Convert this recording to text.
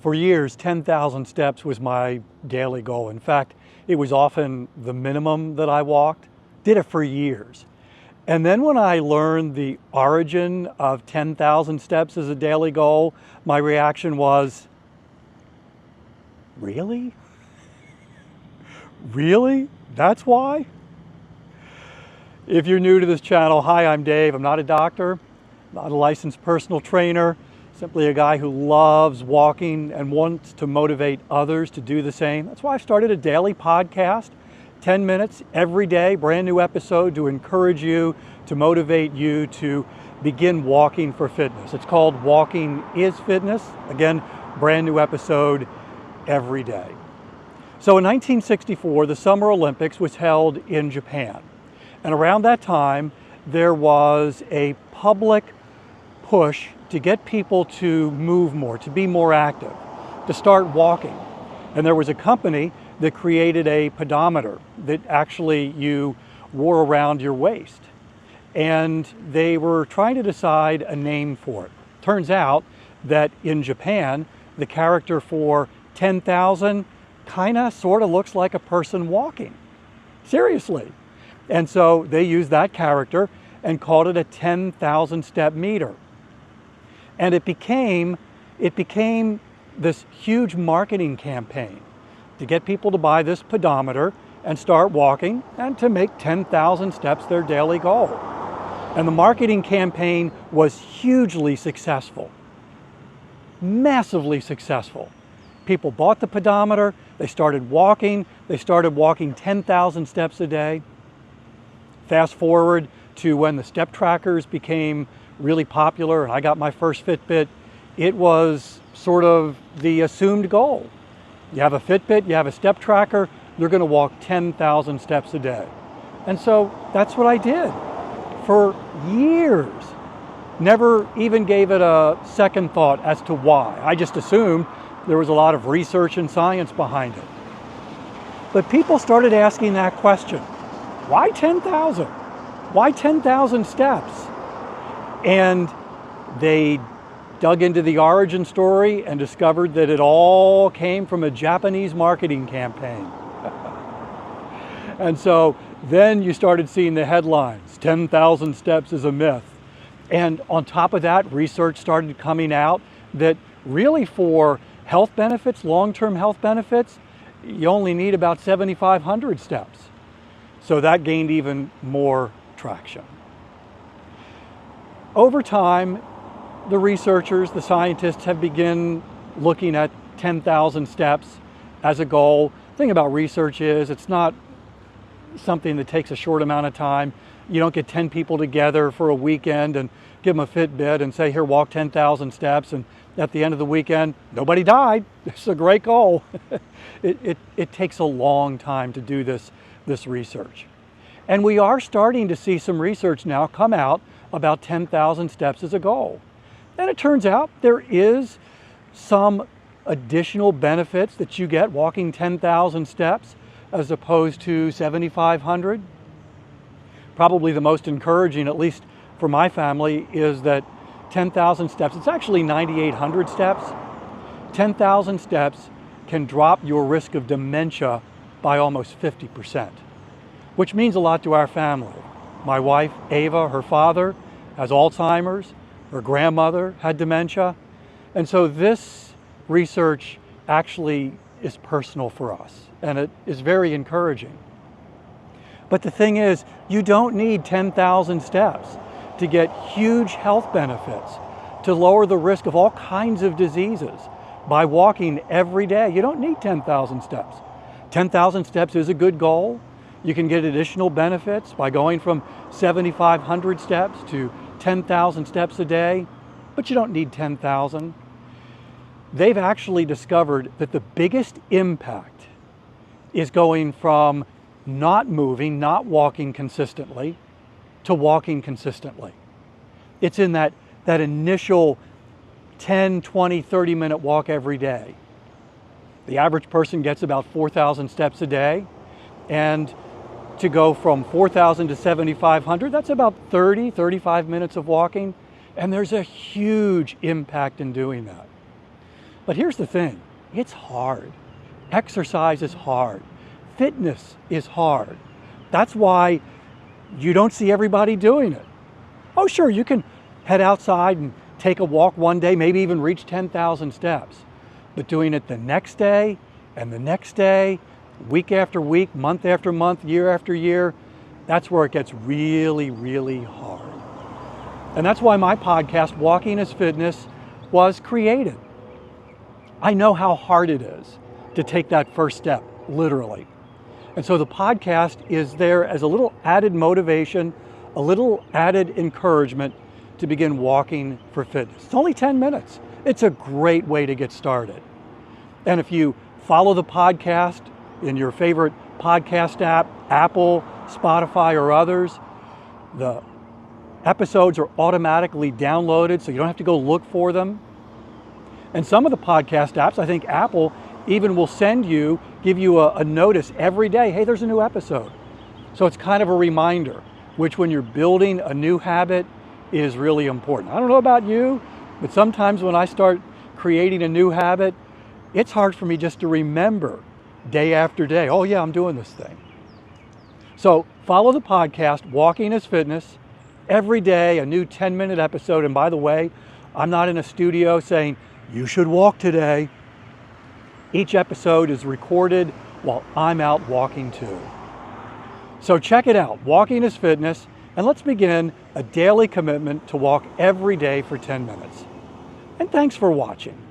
For years, 10,000 steps was my daily goal. In fact, it was often the minimum that I walked. Did it for years. And then when I learned the origin of 10,000 steps as a daily goal, my reaction was, really? Really? That's why? If you're new to this channel, hi, I'm Dave. I'm not a doctor, not a licensed personal trainer, simply a guy who loves walking and wants to motivate others to do the same. That's why I started a daily podcast, 10 minutes every day, brand new episode to encourage you, to motivate you to begin walking for fitness. It's called Walking is Fitness. Again, brand new episode every day. So in 1964, the Summer Olympics was held in Japan. And around that time, there was a public push to get people to move more, to be more active, to start walking. And there was a company that created a pedometer that actually you wore around your waist. And they were trying to decide a name for it. Turns out that in Japan, the character for 10,000 kind of sort of looks like a person walking. Seriously. And so they used that character and called it a 10,000 step meter. And it became this huge marketing campaign to get people to buy this pedometer and start walking and to make 10,000 steps their daily goal. And the marketing campaign was hugely successful, massively successful. People bought the pedometer, they started walking 10,000 steps a day. Fast forward to when the step trackers became really popular and I got my first Fitbit, it was sort of the assumed goal. You have a Fitbit, you have a step tracker, you're going to walk 10,000 steps a day. And so that's what I did for years. Never even gave it a second thought as to why. I just assumed there was a lot of research and science behind it. But people started asking that question. Why 10,000? Why 10,000 steps? And they dug into the origin story and discovered that it all came from a Japanese marketing campaign. And so then you started seeing the headlines, 10,000 steps is a myth. And on top of that, research started coming out that really for health benefits, long-term health benefits, you only need about 7,500 steps. So that gained even more traction. Over time, the researchers, the scientists have begun looking at 10,000 steps as a goal. The thing about research is it's not something that takes a short amount of time. You don't get 10 people together for a weekend and give them a Fitbit and say, here, walk 10,000 steps. And at the end of the weekend, nobody died. It's a great goal. It takes a long time to do this research. And we are starting to see some research now come out about 10,000 steps as a goal. And it turns out there is some additional benefits that you get walking 10,000 steps as opposed to 7,500. Probably the most encouraging, at least for my family, is that 10,000 steps, it's actually 9,800 steps. 10,000 steps can drop your risk of dementia by almost 50%, which means a lot to our family. My wife, Ava, her father has Alzheimer's, her grandmother had dementia, and so this research actually is personal for us, and it is very encouraging. But the thing is, you don't need 10,000 steps to get huge health benefits, to lower the risk of all kinds of diseases by walking every day. You don't need 10,000 steps. 10,000 steps is a good goal. You can get additional benefits by going from 7,500 steps to 10,000 steps a day, but you don't need 10,000. They've actually discovered that the biggest impact is going from not moving, not walking consistently, to walking consistently. It's in that initial 10, 20, 30-minute walk every day. The average person gets about 4,000 steps a day, and to go from 4,000 to 7,500, that's about 30, 35 minutes of walking, and there's a huge impact in doing that. But here's the thing, it's hard. Exercise is hard. Fitness is hard. That's why you don't see everybody doing it. Oh, sure, you can head outside and take a walk one day, maybe even reach 10,000 steps. But doing it the next day and the next day, week after week, month after month, year after year, that's where it gets really, really hard. And that's why my podcast, Walking is Fitness, was created. I know how hard it is to take that first step, literally. And so the podcast is there as a little added motivation, a little added encouragement to begin walking for fitness. It's only 10 minutes. It's a great way to get started. And if you follow the podcast in your favorite podcast app, Apple, Spotify, or others, the episodes are automatically downloaded, so you don't have to go look for them. And some of the podcast apps, I think Apple even will give you a notice every day, hey, there's a new episode. So it's kind of a reminder, which when you're building a new habit is really important. I don't know about you, but sometimes when I start creating a new habit, it's hard for me just to remember day after day, oh yeah, I'm doing this thing. So follow the podcast, Walking is Fitness, every day, a new 10-minute episode. And by the way, I'm not in a studio saying, you should walk today. Each episode is recorded while I'm out walking too. So check it out, Walking is Fitness, and let's begin a daily commitment to walk every day for 10 minutes. And thanks for watching.